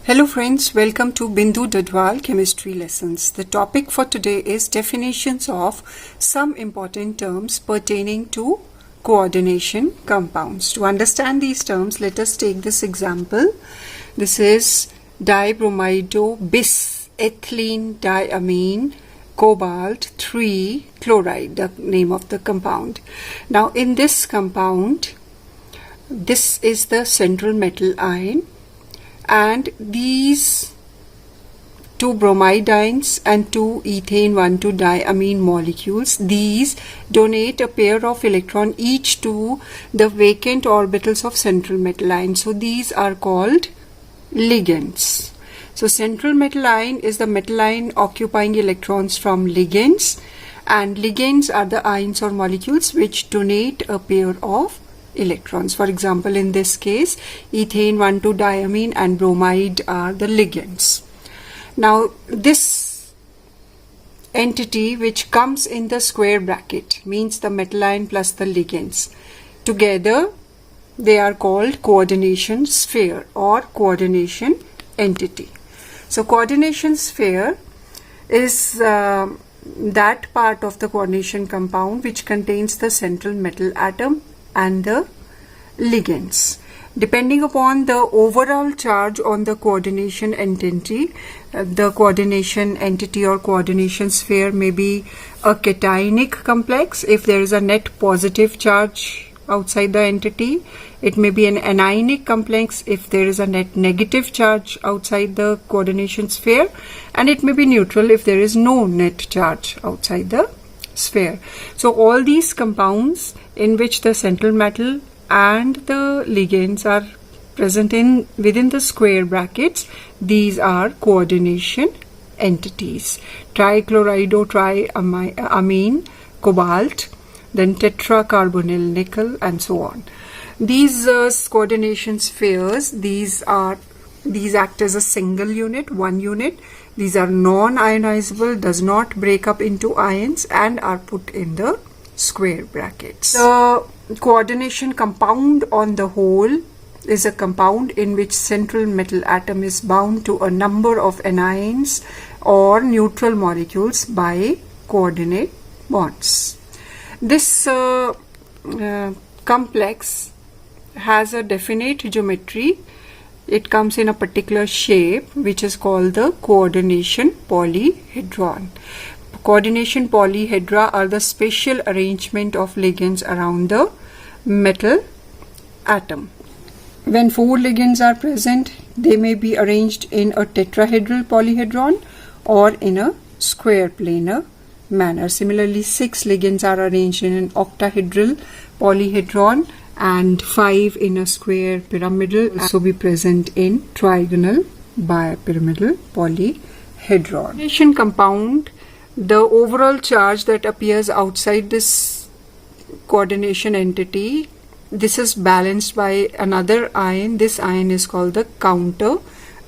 Hello friends, welcome to Bindu Dhadwal Chemistry lessons. The topic for today is definitions of some important terms pertaining to coordination compounds. To understand these terms, let us take this example. This is dibromido bis ethylene diamine cobalt 3 chloride, the name of the compound. Now in this compound, this is the central metal ion, and these two bromidines and two ethane 1,2-diamine molecules, these donate a pair of electrons each to the vacant orbitals of central metal ion. So these are called ligands. So central metal ion is the metal ion occupying electrons from ligands, and ligands are the ions or molecules which donate a pair of electrons. For example, in this case, ethane 1,2-diamine and bromide are the ligands. Now, this entity which comes in the square bracket means the metal ion plus the ligands. Together, they are called coordination sphere or coordination entity. So, coordination sphere is that part of the coordination compound which contains the central metal atom and the ligands. Depending upon the overall charge on the coordination entity, the coordination entity or coordination sphere may be a cationic complex if there is a net positive charge outside the entity. It may be an anionic complex if there is a net negative charge outside the coordination sphere, and it may be neutral if there is no net charge outside the sphere. So all these compounds in which the central metal and the ligands are present within the square brackets, these are coordination entities. Trichlorido triamine cobalt, then tetracarbonyl nickel, and so on. These coordination spheres, these act as a single unit, one unit. These are non-ionizable, does not break up into ions, and are put in the square brackets. The coordination compound on the whole is a compound in which central metal atom is bound to a number of anions or neutral molecules by coordinate bonds. This complex has a definite geometry. It comes in a particular shape which is called the coordination polyhedron. Coordination polyhedra are the spatial arrangement of ligands around the metal atom. When 4 ligands are present, they may be arranged in a tetrahedral polyhedron or in a square planar manner. Similarly, 6 ligands are arranged in an octahedral polyhedron, and 5 in a square pyramidal, also be present in trigonal bipyramidal polyhedron. Coordination compound, the overall charge that appears outside this coordination entity, this is balanced by another ion. This ion is called the counter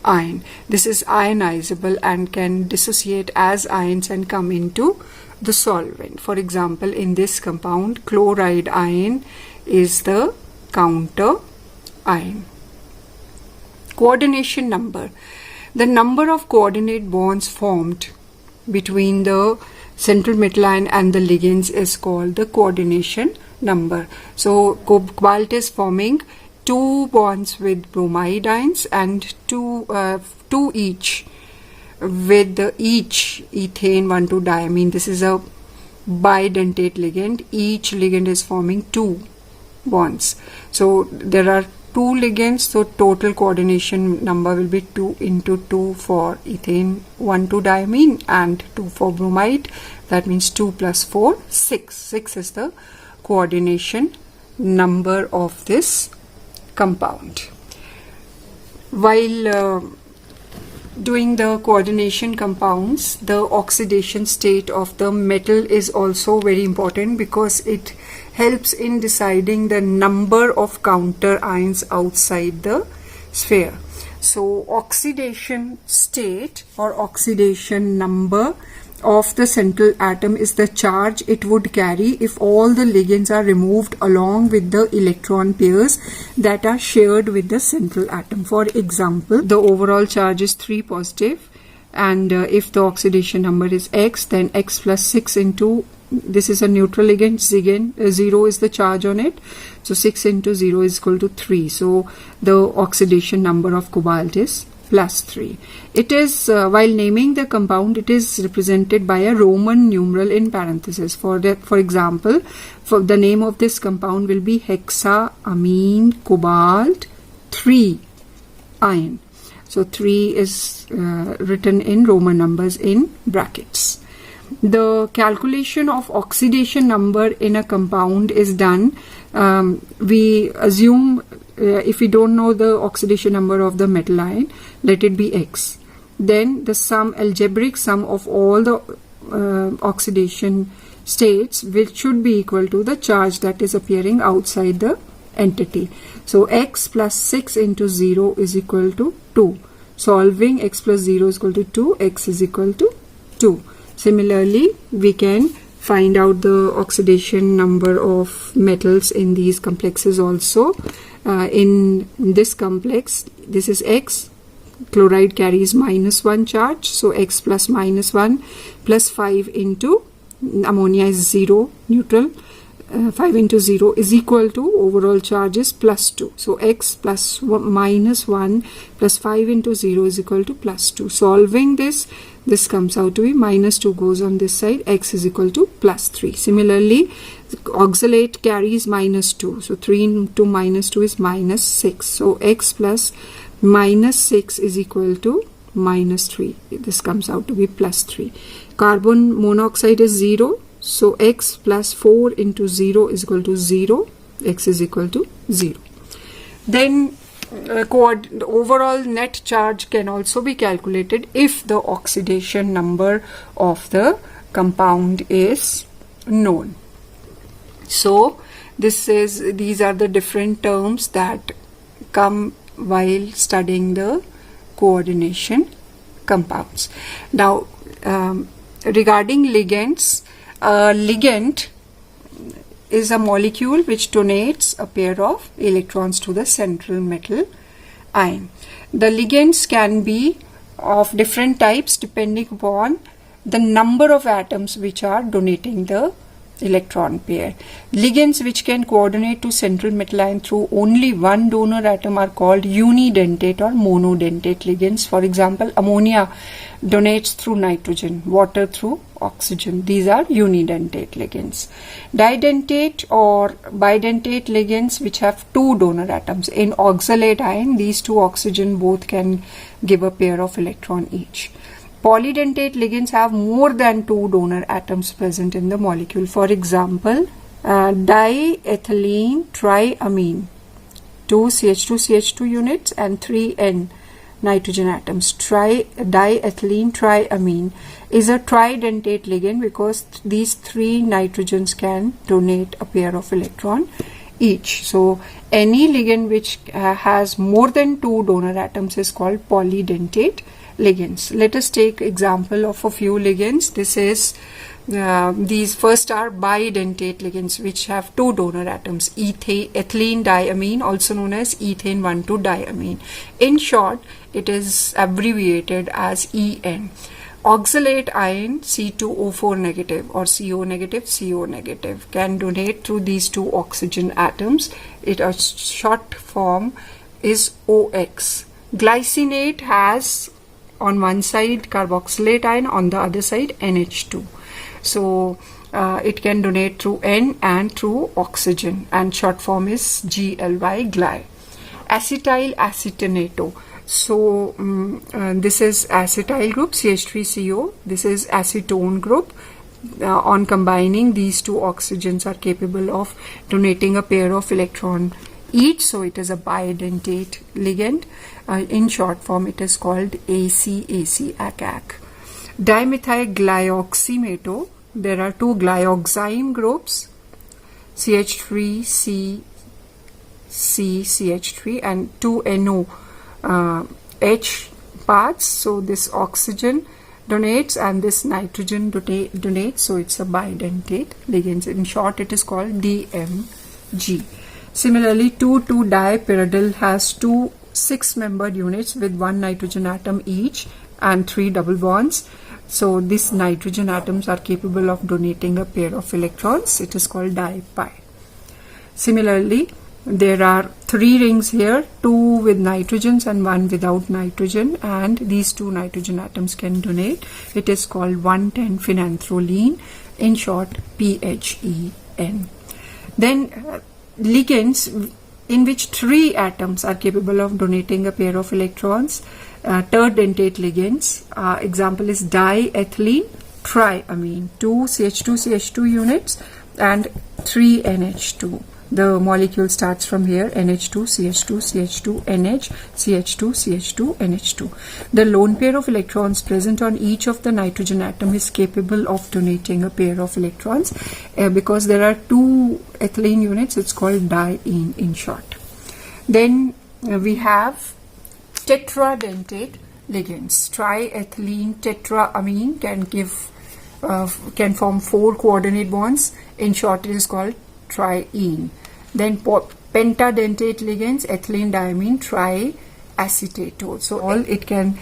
ion. This is ionizable and can dissociate as ions and come into the solvent. For example, in this compound, chloride ion is the counter ion. Coordination number. The number of coordinate bonds formed between the central metal ion and the ligands is called the coordination number. So cobalt is forming 2 bonds with bromide ions and 2 each with each ethane 1,2-diamine. This is a bidentate ligand. Each ligand is forming 2 bonds. So there are 2 ligands, so total coordination number will be 2 into 2 for ethane 1,2-diamine and 2 for bromide. That means 2 plus 4, 6. 6 is the coordination number of this compound. While doing the coordination compounds, the oxidation state of the metal is also very important because it helps in deciding the number of counter ions outside the sphere. So oxidation state or oxidation number of the central atom is the charge it would carry if all the ligands are removed along with the electron pairs that are shared with the central atom. For example, the overall charge is 3 positive, and if the oxidation number is X, then X plus 6 into, this is a neutral ligand, 0 is the charge on it, so 6 into 0 is equal to 3. So the oxidation number of cobalt is plus 3. It is, while naming the compound, it is represented by a Roman numeral in parenthesis. For example, for the name of this compound will be hexaamine cobalt 3 ion. So 3 is written in Roman numbers in brackets. The calculation of oxidation number in a compound is done. We assume, if we don't know the oxidation number of the metal ion, let it be X. Then the algebraic sum of all the oxidation states, which should be equal to the charge that is appearing outside the entity. So X plus 6 into 0 is equal to 2. Solving, X plus 0 is equal to 2, X is equal to 2. Similarly, we can find out the oxidation number of metals in these complexes also. In this complex, this is X, chloride carries -1 charge, so X plus -1 plus 5 into ammonia is 0, neutral. 5 into 0 is equal to, overall charge is plus 2. So X plus -1 plus 5 into 0 is equal to plus 2. Solving this comes out to be -2 goes on this side, X is equal to plus 3. Similarly, oxalate carries -2. So 3 into -2 is -6. So X plus -6 is equal to -3. This comes out to be plus 3. Carbon monoxide is 0. So X plus 4 into 0 is equal to 0. X is equal to 0. Then the overall net charge can also be calculated if the oxidation number of the compound is known. So these are the different terms that come while studying the coordination compounds. Now, regarding ligands, a ligand is a molecule which donates a pair of electrons to the central metal ion. The ligands can be of different types depending upon the number of atoms which are donating the electron pair. Ligands which can coordinate to central metal ion through only one donor atom are called unidentate or monodentate ligands. For example, ammonia donates through nitrogen, water through oxygen. These are unidentate ligands. Didentate or bidentate ligands which have two donor atoms. In oxalate ion, these two oxygen both can give a pair of electron each. Polydentate ligands have more than two donor atoms present in the molecule. For example, diethylene triamine, 2 CH2 CH2 units and 3 N nitrogen atoms. Diethylene triamine is a tridentate ligand because these 3 nitrogens can donate a pair of electron each. So any ligand which has more than 2 donor atoms is called polydentate ligands. Let us take example of a few ligands. This is these first are bidentate ligands which have 2 donor atoms, ethylene diamine, also known as ethane 1,2-diamine. In short, it is abbreviated as EN. Oxalate ion C2O4 negative or CO negative CO negative can donate through these 2 oxygen atoms. Its short form is OX. Glycinate has on one side carboxylate ion, on the other side NH2. So it can donate through N and through oxygen, and short form is GLY, gly. Acetyl acetonato. So this is acetyl group CH3CO. This is acetone group. On combining, these 2 oxygens are capable of donating a pair of electron each, so it is a bidentate ligand. In short form, it is called ACAC. Dimethyl-glyoxymato. There are 2 glyoxime groups, CH3C CH3 and 2 NO H parts. So this oxygen donates and this nitrogen donates, so it's a bidentate ligand. In short, it is called DMG. Similarly, 2,2-dipyridine has two 6-membered units with one nitrogen atom each and 3 double bonds. So these nitrogen atoms are capable of donating a pair of electrons. It is called dipi. Similarly, there are 3 rings here, 2 with nitrogens and 1 without nitrogen, and these 2 nitrogen atoms can donate. It is called 1,10-phenanthroline, in short PHEN. Then ligands in which 3 atoms are capable of donating a pair of electrons, terdentate ligands. Example is diethylene triamine, 2 CH2 units and 3 NH2. The molecule starts from here, NH2, CH2, CH2, NH, CH2, CH2, NH2. The lone pair of electrons present on each of the nitrogen atom is capable of donating a pair of electrons. Because there are 2 ethylene units, it's called diene in short. Then we have tetradentate ligands. Triethylene tetraamine can form 4 coordinate bonds. In short, it is called triene. Then pentadentate ligands, ethylene diamine triacetate. So all it can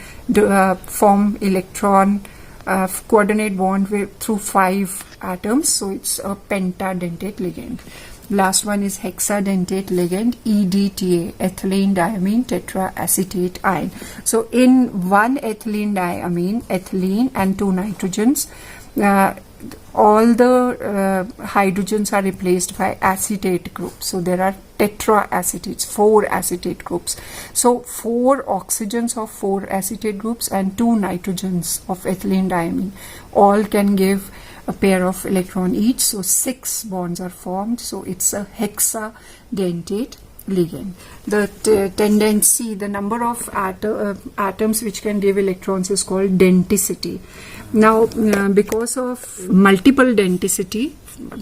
form electron coordinate bond through 5 atoms. So it's a pentadentate ligand. Last one is hexadentate ligand, EDTA, ethylene diamine tetraacetate ion. So in one ethylene diamine, ethylene and 2 nitrogens, all the hydrogens are replaced by acetate groups. So there are tetraacetates, 4 acetate groups. So 4 oxygens of 4 acetate groups and 2 nitrogens of ethylene diamine all can give a pair of electron each. So 6 bonds are formed. So it's a hexadentate ligand. The tendency, the number of atoms which can give electrons is called denticity. Now, because of multiple denticity,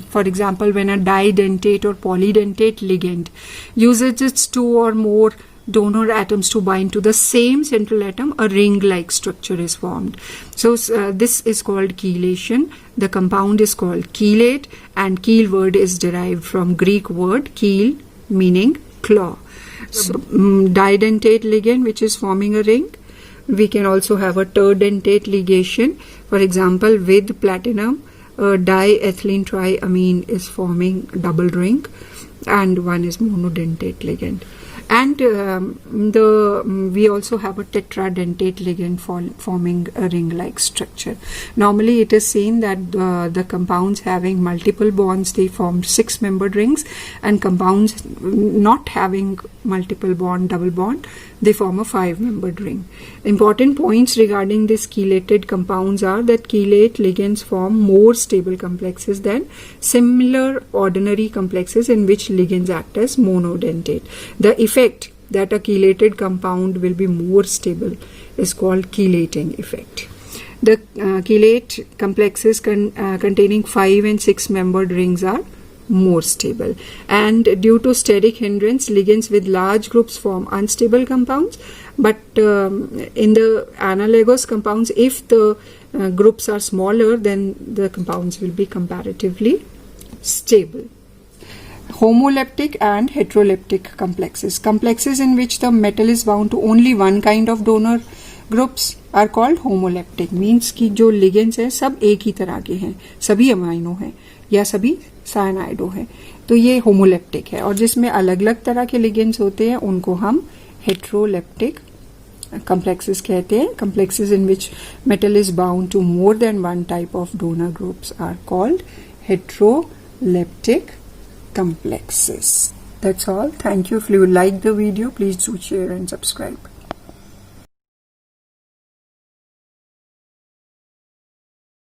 for example, when a didentate or polydentate ligand uses its 2 or more donor atoms to bind to the same central atom, a ring-like structure is formed. So this is called chelation. The compound is called chelate, and chel word is derived from Greek word chel, meaning claw. So didentate ligand which is forming a ring. We can also have a terdentate ligation. For example, with platinum, diethylene triamine is forming double ring, and one is monodentate ligand. And we also have a tetradentate ligand forming a ring-like structure. Normally, it is seen that the compounds having multiple bonds, they form 6-membered rings, and compounds not having multiple bond, double bond, they form a 5-membered ring. Important points regarding these chelated compounds are that chelate ligands form more stable complexes than similar ordinary complexes in which ligands act as monodentate. The effect that a chelated compound will be more stable is called chelating effect. The chelate complexes containing 5 and 6-membered rings are more stable, and due to steric hindrance, ligands with large groups form unstable compounds, but in the analogous compounds, if the groups are smaller, then the compounds will be comparatively stable. Homoleptic and heteroleptic complexes. Complexes in which the metal is bound to only one kind of donor groups are called homoleptic. Means कि जो ligands हैं सब एक ही तरह के हैं, सभी amino हैं या सभी साइनाइडो है, तो ये होमोलेप्टिक है. और जिसमें अलग अलग तरह के लिगेंड्स होते हैं उनको हम हेट्रोलेप्टिक complexes कहते हैं. Complexes in which metal is bound to more than one type of donor groups are called heteroleptic complexes. That's all. Thank you. If you like the video, please do share and subscribe.